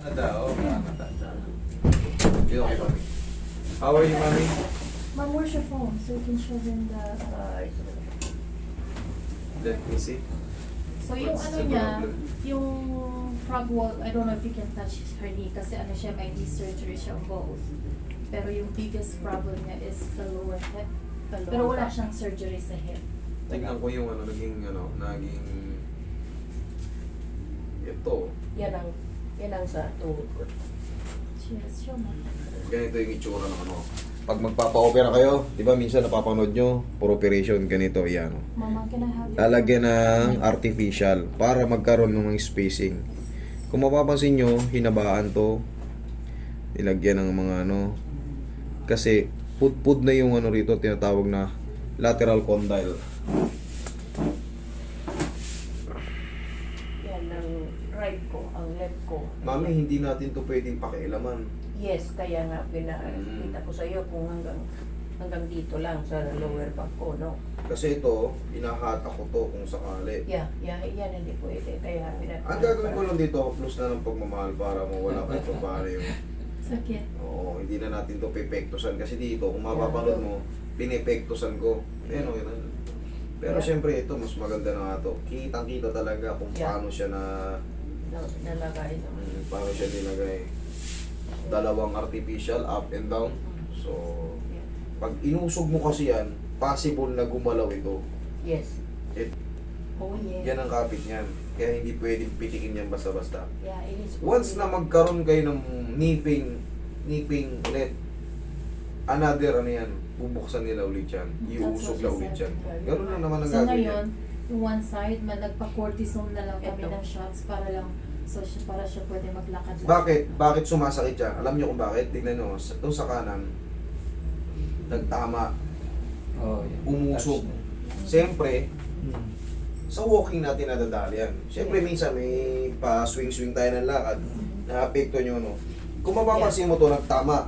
Ada, oh, nakakata. Okay, mami. How are you, mami? Mom, where's your phone? So you can show them the... Let me see. So yung What's ano the niya, problem? yung frog wall, I don't know if you can touch her knee kasi ano siya, may knee surgery siya both. Pero yung biggest problem niya is the lower hip. Pero wala siyang surgery sa hip. Tignan ko yung naging ito. Yan ang sa tuhod ko. Cheers, show mo. Ganito yung itsura ng ano. Pag magpapa-opera kayo, di ba minsan napapanood nyo, for operation, ganito, yan. Oh. Mama, can I have your... Lalagyan ng artificial para magkaroon ng mga spacing. Kung mapapansin nyo, hinabaan to. Ilagyan ng mga ano. Kasi, pud na yung ano rito, tinatawag na lateral condyle. Yan ang right ko, ang left ko. Mami, hindi natin to pwedeng pakialaman. Yes, kaya nga pinakita ko sa iyo kung hanggang dito lang sa lower back ko, no? Kasi ito, inahatak ko to kung sakali. Yeah, yan hindi pwede. Kaya Ang gagawin ko lang dito, plus na ng pagmamahal para mawala kayo pa paano yung... Sakit. Oo, hindi na natin to pepektusan. Kasi dito, kung mapapanood mo, pinepektusan ko. Ayan o, yun. Pero Yeah. syempre ito, mas maganda na nga to. Kitang-kita talaga kung Yeah. paano siya nalagay. No? paano siya nilagay. Dalawang artificial, up and down. So, Yeah. pag inusog mo kasi yan, possible na gumalaw ito. Yes. Oh, yeah. Yan ang kapit niyan. Kaya hindi pwedeng pitikin yan basta-basta. Yeah, it is. Once na magkaroon kayo ng nipping ulit, another ano yan, bubuksan nila ulit yan. Iusog na ulit yan. Ganun lang naman ang So gagawin ngayon, yan. yung one side, nagpa-cortisone na lang kami Ito. ng shots para lang, so para siya pwede maglakad lang. Bakit? Bakit sumasakit siya? Alam niyo kung bakit? Tignan nyo, ito sa kanan, nagtama, Oh, yeah. umusog. Touch Siyempre, na. sa walking natin nadadali yan. Siyempre minsan may pa-swing-swing tayo ng lakad, na-apekto nyo, no? Kung mapapansin mo to, nagtama.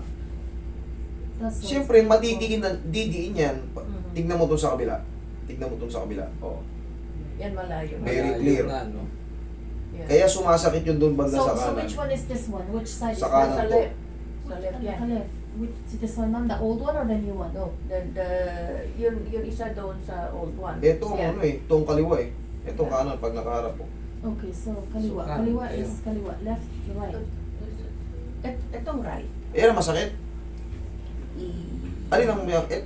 That's what- Siyempre, didiin yan. Mhm. Tignan mo to sa kabila. Tignan mo to sa kabila. Oh. Yan malayo. Very Malayo clear. na, no? Yeah. Kaya sumasakit yun doon banda So, sa so kanan. which one is this one? Which side Sa is kanan Sa to. left. Sa left yan. Left. Which, this one, ma'am? The old one or the new one? No, yun isa doon sa old one. Ito ang Yeah. ano eh, itong kaliwa eh. Itong kanan pag nakaharap po. Okay, so kaliwa. So, Kaliwa kanan, is kaliwa. Left, right. Itong right. Ayan ang masakit. I- Alin ang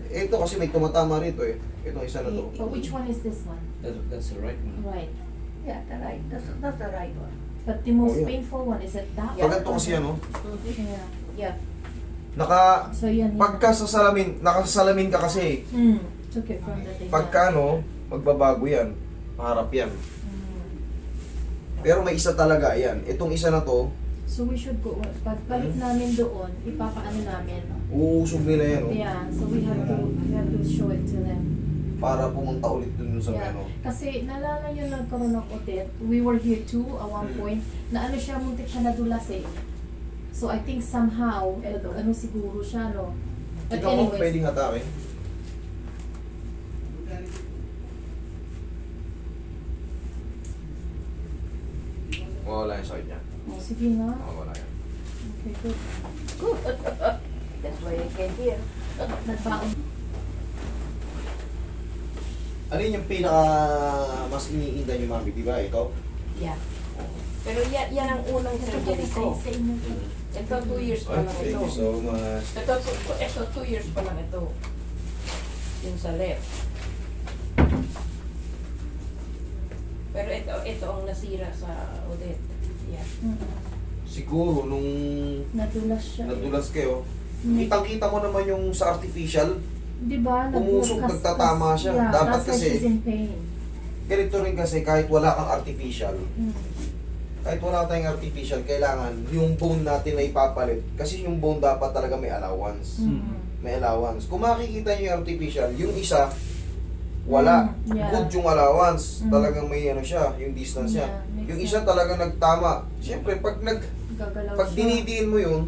ito kasi may tumatama rito eh. Itong isa na to. So which one is this one? That's the right one. Right. Yeah, the right. That's the right one. But the most Oh, yeah. painful one, is it that Pag one? ito kasi ano, Yeah. Yeah. So yan. pagka sa salamin, nakasalamin ka kasi Took it from the thing. pagka ano, magbabago yan. Paharap yan. Pero may isa talaga, yan. Itong isa na to, So we should go, pagbalik namin doon, ipapaano namin. uusog nila yan oh. Yeah, so we have to show it to them. Para pumunta ulit dun sa Yeah. ano. Kasi naalala nyo nagkaroon ng audit, we were here too at one point, na ano siya, muntik siya nadulas eh. So I think somehow, ano siguro siya, no? But Ikaw mo anyways, pwedeng atake. Wala yung sakit niya. oh, sige nga. Wala yan. Okay, good. That's why I came here. Nagbaon. Ano yun yung pinaka mas iniinda niyo mami, di ba? Ito? Yeah. Pero yan ang unang surgery ko. Sa inyo. Ito 2 years pa Ay, lang thank ito. you so much. Ito 2 years pa lang ito. Yung sa left. Pero ito ang nasira sa Odette. Yeah. Siguro nung Nadulas siya. nadulas kayo, Mm. kitang-kita mo naman yung sa artificial, Di ba? Umusog, nagtatama siya. Dapat that's why kasi- she's in pain. ganito rin kasi kahit wala kang artificial, Mm. kahit wala tayong artificial, kailangan yung bone natin na ipapalit. Kasi yung bone dapat talaga may allowance. Mm. May allowance. Kung makikita nyo yung artificial, yung isa, wala. Yeah. Good yung allowance. Mm. Talagang may ano siya, yung distance niya. Yeah, makes Yung sense. isa talaga nagtama. Siyempre, pag Gagalaw pag siya. dinidiin mo yun,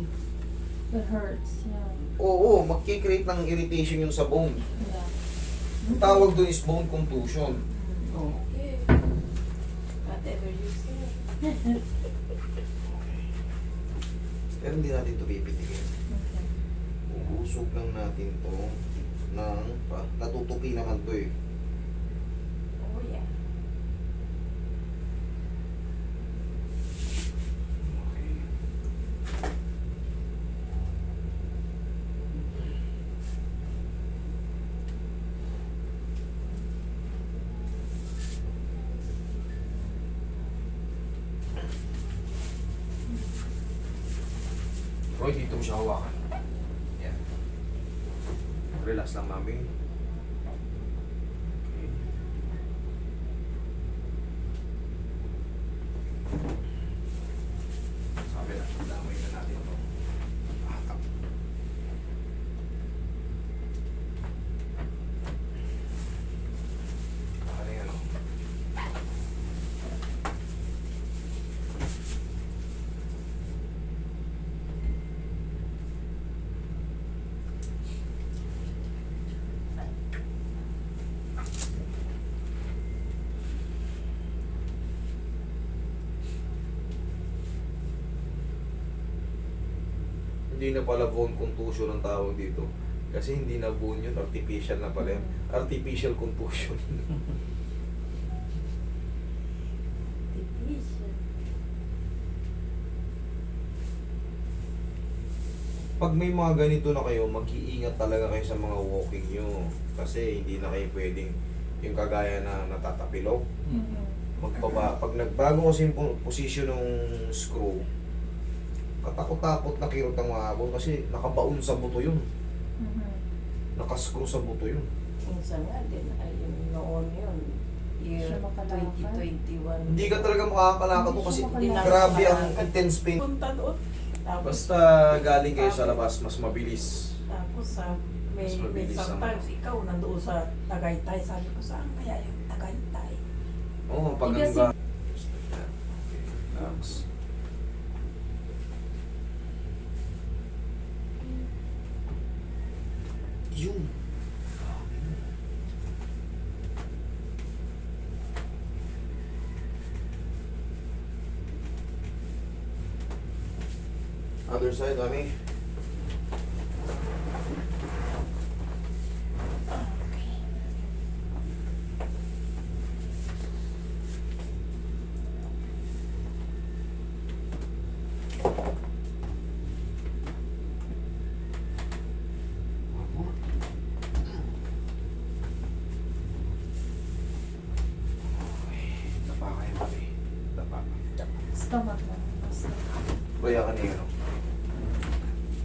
It hurts. Yeah. oo, magkikreate ng irritation yung sa bone. Yeah. Ang tawag doon is bone contusion. Okay. Whatever you say. Pero hindi natin ito pipitikin. Okay. Uusog lang natin to ng natutupi naman to eh. Oh, yeah. Okay. Roy, dito mo siya hawakan. Yan. Relax lang, mami. Okay. Sabi na, damay na natin ito. Hatak. Ano yan, oh? Hindi na pala bone contusion ang tawag dito. Kasi hindi na bone yun, artificial na pala yun. Artificial contusion. Division. Pag may mga ganito na kayo, mag-iingat talaga kayo sa mga walking nyo. Kasi hindi na kayo pwedeng yung kagaya na natatapilok. Mhm. Pag nagbago kasi yung position ng screw, katakot-takot na kirot ang mga abon kasi nakabaon sa buto yun. Mhm. Nakascrew sa buto yun. Minsan nga din, ay yung noon yun, year Siya makalakad? 2021. Hindi ka talaga makakalakad Hindi to kasi siya makalakad. grabe ang intense pain. Punta doon. Tapos, Basta galing kayo sa labas, mas mabilis. tapos may, Mas may mabilis ang- sometimes ikaw nandoon sa Tagaytay. Sabi ko, saan kaya yung Tagaytay? Oo, pag Hindi ang kasi- ba... Okay, relax. Yun. Other side, Ami. Tapa kayo, Ami. Tapa. Stomach lang. Basta. Kaya ka niya, ano?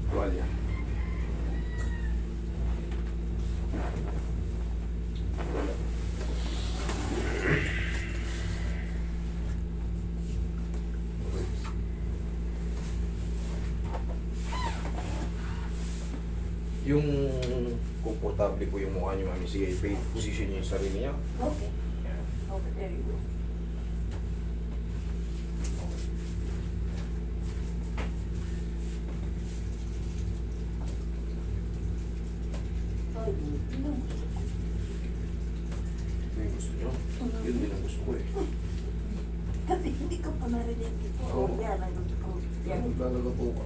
Tuwalya. Yung komportable po yung mukha niyo, Mami. Sige, position niyo yung sarili niyo. Okay. Yan. Okay, there you go. Ito yung gusto niyo. Yun din ang gusto ko eh. Kasi hindi ko pa narinig ito. Oo. Yan ang gusto ko. Yan. Maglalato ka.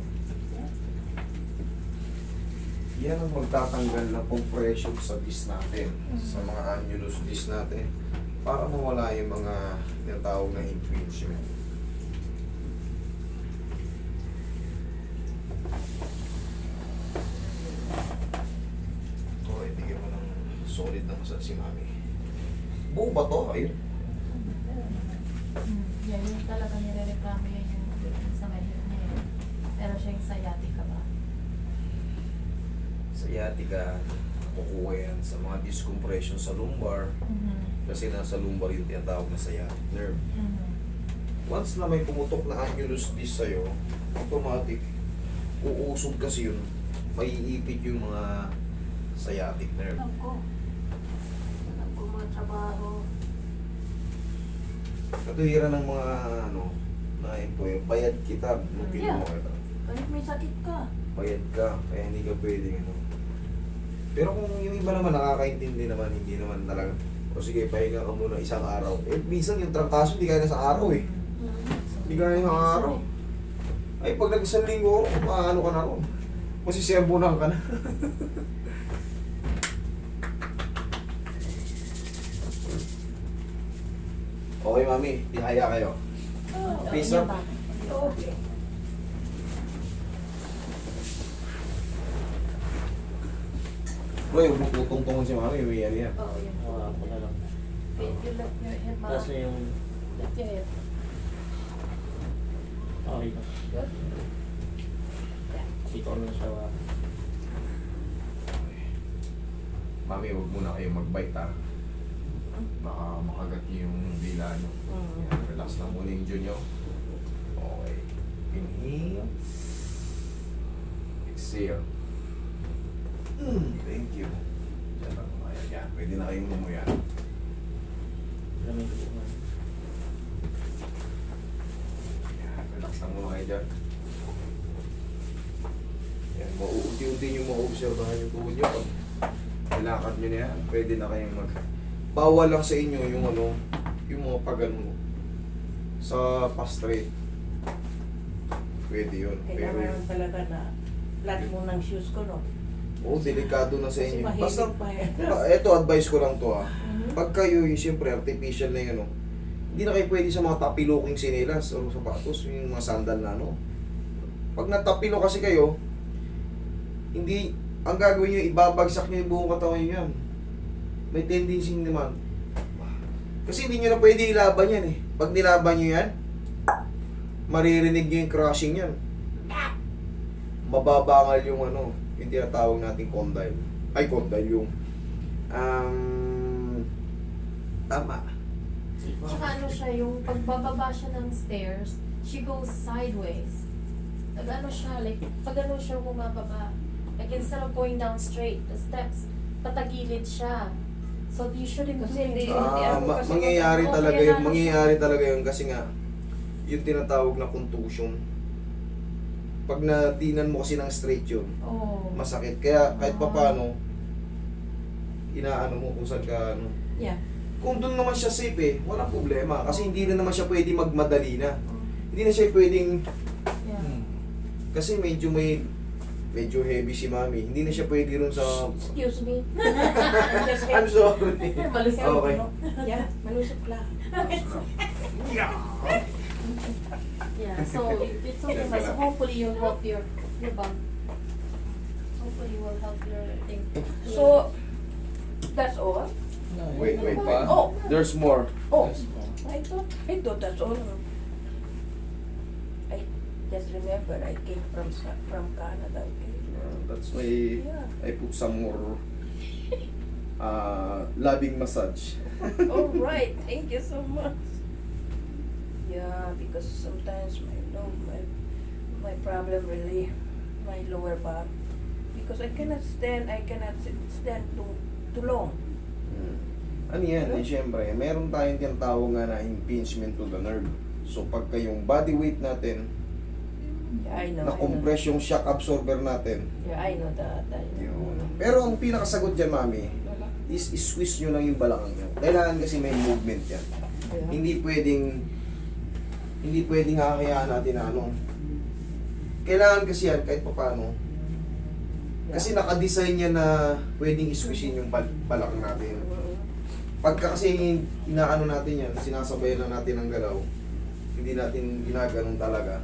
Yan ang magtatanggal ng compression sa disc natin, sa mga annulus disc natin, para mawala yung mga tinatawag na impingement. Okay, bigyan mo ng solid na masal si Mami. Buo ba to? Ayun. Yan yung talaga nire-reklamo yan yung sa may hip niya. Pero siya yung sciatica ba? Sciatica, kukuha yan sa mga discompression sa lumbar, kasi nasa lumbar yung tinatawag na sciatic nerve. Once na may pumutok na annulus disc sa'yo, automatic, uusog kasi yun, maiipit yung mga sciatic nerve. Alam ko. Alam ko mga trabaho. Katuwiran ng mga na employer, bayad kita nung Yeah. kinuha kita. Kahit may sakit ka. Bayad ka, kaya hindi ka pwedeng Pero kung yung iba naman nakakaintindi naman, hindi naman talaga, o sige, pahinga ka muna isang araw. Eh, minsan yung trangkaso, hindi kaya na sa araw eh. Hindi kaya na isang araw. Ay, pag nag-isang linggo, maano ka na ron. Masisermonan ka na. Okay, mami. Ihaya kayo. Face up. Okay. Bro, yung putong-tungon si mami, may yan yan. Oo, yun po. Ako na lang. Wait, you lift your head, ma. Tapos yung... Lift your head. Okay na. Good. Yeah. Ikaw na siya. Mami, huwag muna kayo mag-bite ha. Baka makagat niyo yung dila nyo. Yan, relax lang muna yung jaw nyo. Okay. Inhale. Exhale. Thank you. Diyan lang kumayan. Yan, pwede na kayong lumuyan. Lamig ko na. Yan, relax lang muna kayo dyan. Yan, mauunti-unti nyo maobserbahan yung tuhod nyo. Nilakad nyo na yan, pwede na kayong mag... Bawal lang sa inyo yung ano, yung mga pagano sa pastrate. Pwede yun. Pero Kailangan talaga na flat mo ng shoes ko, no? delikado na sa Kasi inyo. mahilig Basta, pa yan. ito advice ko lang to ha. Pag kayo yung siyempre artificial na yun, ano, hindi na kayo pwede sa mga tapiloking sinelas o sapatos, yung mga sandal na ano. Pag natapilo kasi kayo, hindi, ang gagawin nyo, ibabagsak nyo yung buong katawan nyo yan. May tendency naman. Kasi hindi nyo na pwede ilaban yan eh. Pag nilaban nyo yan, maririnig nyo yung crushing yan. Mababangal yung ano, yung tinatawag nating condyle. Ay, condyle yung... tama. Tsaka ano siya, yung pagbababa siya ng stairs, she goes sideways. Nag-ano siya, like, pag ano siya bumababa, like instead of going down straight, the steps, patagilid siya. So you shouldn't do Kasi hindi- it. Mangyayari Oo, talaga kaya yun, nga mangyayari talaga yun kasi nga, yung tinatawag na contusion. Pag nadinan mo kasi ng straight yun, Oo. masakit. Kaya kahit pa paano, inaano mo kung saan ka, ano. Yeah. Kung doon naman siya safe eh, walang problema. Kasi hindi na naman siya pwede magmadali na. Hindi na siya pwedeng, Yeah. kasi medyo heavy si mami. Hindi na siya pwede ron sa... Excuse me. Just I'm sorry. Malusog, Okay. no? Yeah, malusok lang. Yeah, so it's okay, but so hopefully you'll help your bum. Hopefully you will help your thing. So, that's all? Wait pa. Oh. There's more. Oh, I thought that's all. I just remember I came from Canada. Okay? That's why Yeah. I put some more loving massage. All right, thank you so much. Yeah, because sometimes my problem really my lower back because I cannot stand too long. Ano yan? Eh, syempre, meron tayong tinatawag nga na impingement to the nerve. So, pagka yung body weight natin, Yeah, I know. na-compress yung shock absorber natin, Yeah, I know that. yun. Pero ang pinakasagot dyan, mami, is squeeze nyo lang yung balakang nyo. Kailangan kasi may movement yan. Yeah. Hindi pwedeng kakayaan natin na ano. Kailangan kasi yan kahit paano. Kasi nakadesign yan na pwedeng squeeze yung balakang natin. Pagka kasi inaano natin yan, sinasabayan na natin ang galaw, hindi natin ginaganon talaga,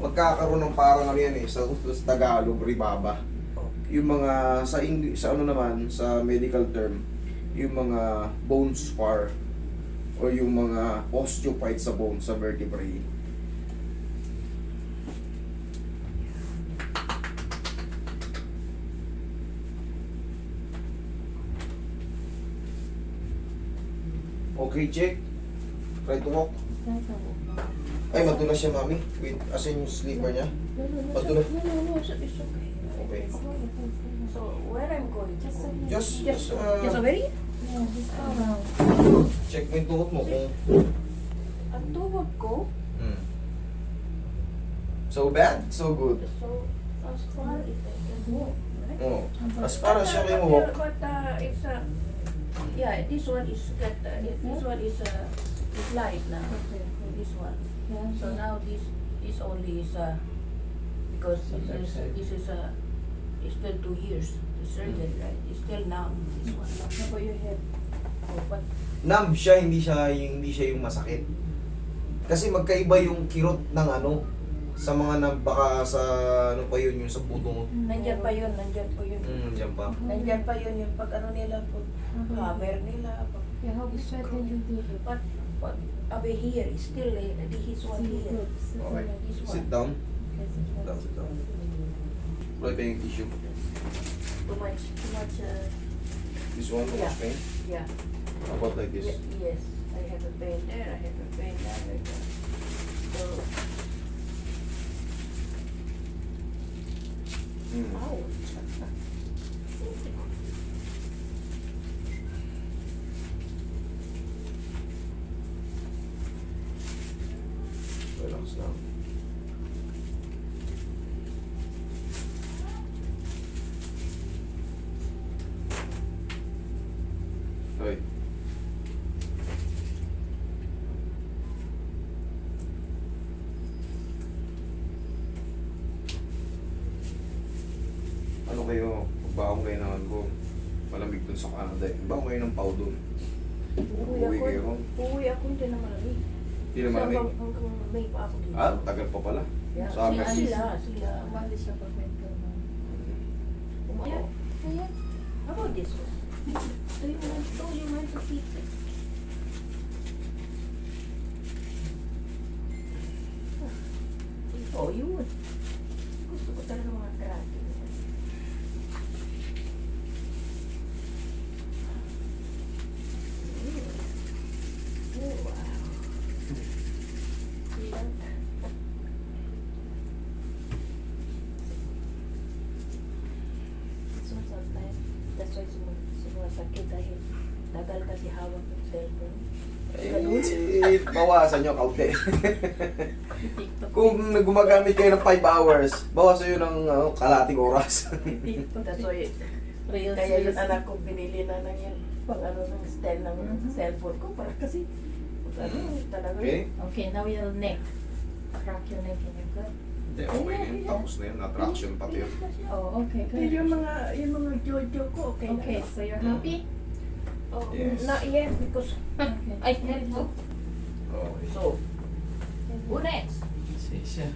magkakaroon ng parang ano yan eh, sa Tagalog, ribaba. Yung mga, sa ano naman, sa medical term, yung mga bone spar, o yung mga osteophyte sa bone, sa vertebrae. Okay, check. Try to walk. Ay, madulas siya, mami. Wait, asan yung sleeper niya? Madulas. No, it's okay. Okay. So, where I'm going? Just, Just over here? Yeah, just go around. check mo yung tuhod mo kung... Ang tuhod ko? So bad, so good. So, as far as I can walk, right? Oh. As para siya kayo mo. But it's yeah, this one is light now. Okay. This one. Yeah, So now this only is because this is it's still 2 years, the surgery, right? It's still numb, this one. How about your head? Oh, but Numb siya, hindi siya yung masakit. Kasi magkaiba yung kirot ng ano, sa mga baka sa ano pa yun, yung sa buto. nandyan pa yun. Diyan pa. Nandyan pa yun yung pag ano nila, pag hammer nila, pag Yeah, how big sweat can you do it? but over here is still his one here. Okay. This one. Sit down. Okay, sit down. Sit down. Wala pa yung tissue. Too much, This one, too much pain? yeah. How about like this? Yes, I have a pain there, I have a pain there, like that. So, ouch. Relax lang. Hoy. Ano kayo? Magbaong kayo ng ano, malamig dun sa Canada eh. Baong kayo ng pau dun. Uuwi kayo. Uuwi ako, hindi na malamig. Hindi na malamig. Hanggang May pa ako dito. Ah, tagal pa pala. Yeah. Summer Sila. Umali siya pag winter na. Yeah. Ayan. How about this one? Do you want to keep it? Oh, yun. Gusto ko talaga mga karate. Oh, wow. Yan. So sometimes, that's why sumasakit dahil tagal kasi hawak ng cellphone. Eh, bawasan nyo kaunti. Kung gumagamit kayo ng 5 hours, bawasan nyo ng kalating oras. That's why, Reels, kaya yung reels. anak ko binili na ng yun, pang ano ng stand ng cellphone ko, para kasi, ano, talaga Okay? Okay, now your neck. Crack your neck and you're good. Hindi, okay na yun. Tapos na yun. Attraction pati yun. Oh, okay, Pero good. yung mga jojo ko, okay na. Okay, so you're happy? Oh, Yes. not yet, because Okay. I had to. Okay. So, who next? Siya.